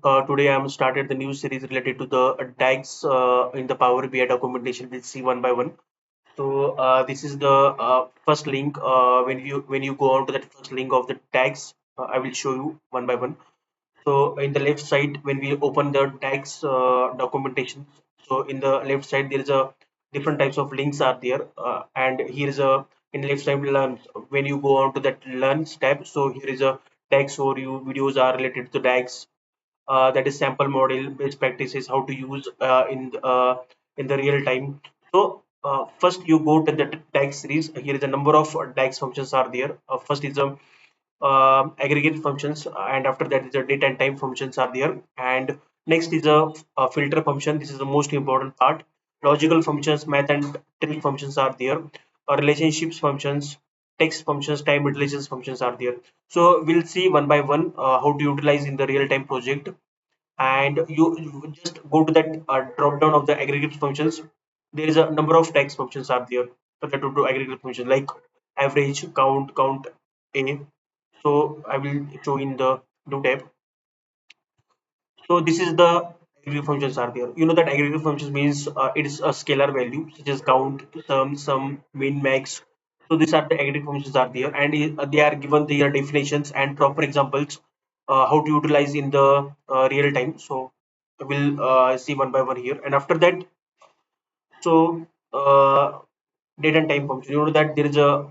Today I'm started the new series related to the DAX in the Power BI documentation. We'll see one by one. So this is the first link. When you go on to that first link of the DAX, I will show you one by one. So in the left side, when we open the DAX documentation, so in the left side there is a different types of links are there, and here is a in left side learn. When you go on to that learn tab, so here is a DAX overview videos are related to DAX, that is sample model best practices how to use in the real time. So first you go to the DAX series. Here is a number of DAX functions are there. First is a aggregate functions, and after that is the date and time functions are there, and next is a filter function. This is the most important part. Logical functions, math and trick functions are there. Relationships functions, text functions, time utilizations functions are there. So we'll see one by one how to utilize in the real time project. And you just go to that drop down of the aggregate functions. There is a number of text functions are there related to aggregate function, like average, count a. So I will show in the new tab. So this is the aggregate functions are there. You know that aggregate functions means it is a scalar value such as count, sum, min, max. So these are the aggregate functions are there, and they are given their definitions and proper examples how to utilize in the real time. So we'll see one by one here, and after that, so date and time function. You know that there is a.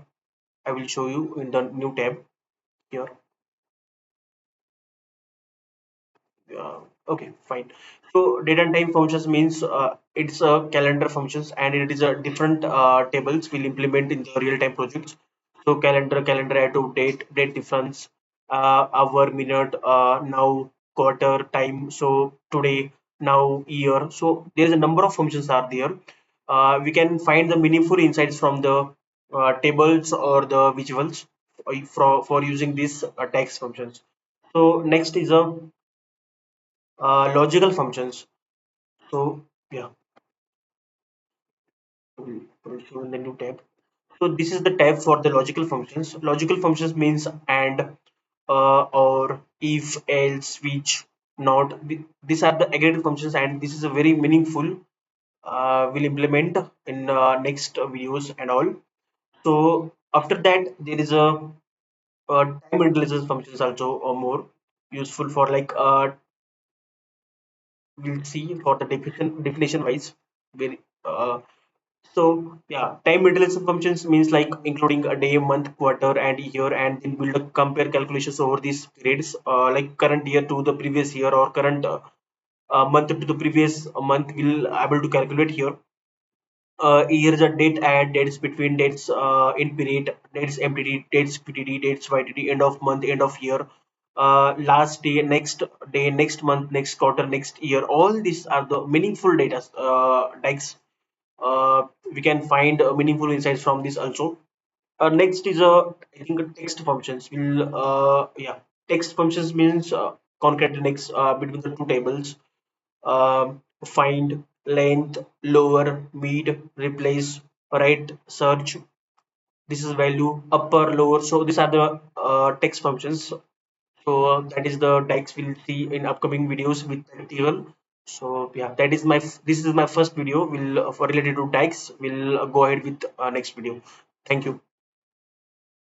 I will show you in the new tab here. Okay, fine. So date and time functions means it's a calendar functions, and it is a different tables will implement in the real time projects. So calendar add to date difference, hour, minute, now, quarter, time. So today, now, year. So there is a number of functions are there. We can find the meaningful insights from the tables or the visuals for using these text functions. So next is a logical functions. So yeah, we'll show in the new tab. So this is the tab for the logical functions. Logical functions means and, or, if, else, which, not. These are the aggregate functions, and this is a very meaningful. We'll implement in next videos and all. So after that, there is time intelligence functions also, or more useful for like we'll see for the definition wise. Very so yeah, time intelligence functions means like including a day, month, quarter, and year, and then build a compare calculations over these periods, like current year to the previous year, or current month to the previous month. Will able to calculate here. Here is a date add, dates between, dates in period, dates MTD, dates PTD, dates YTD, end of month, end of year, last day, next month, next quarter, next year. All these are the meaningful data. We can find meaningful insights from this also. Next is I think text functions. Will yeah, text functions means concrete next between the two tables. Find, length, lower, mid, replace, right, search. This is value, upper, lower. So these are the text functions. So that is the DAX we'll see in upcoming videos with practical. So yeah, that is this is my first video. Will for related to DAX. We'll go ahead with next video. Thank you.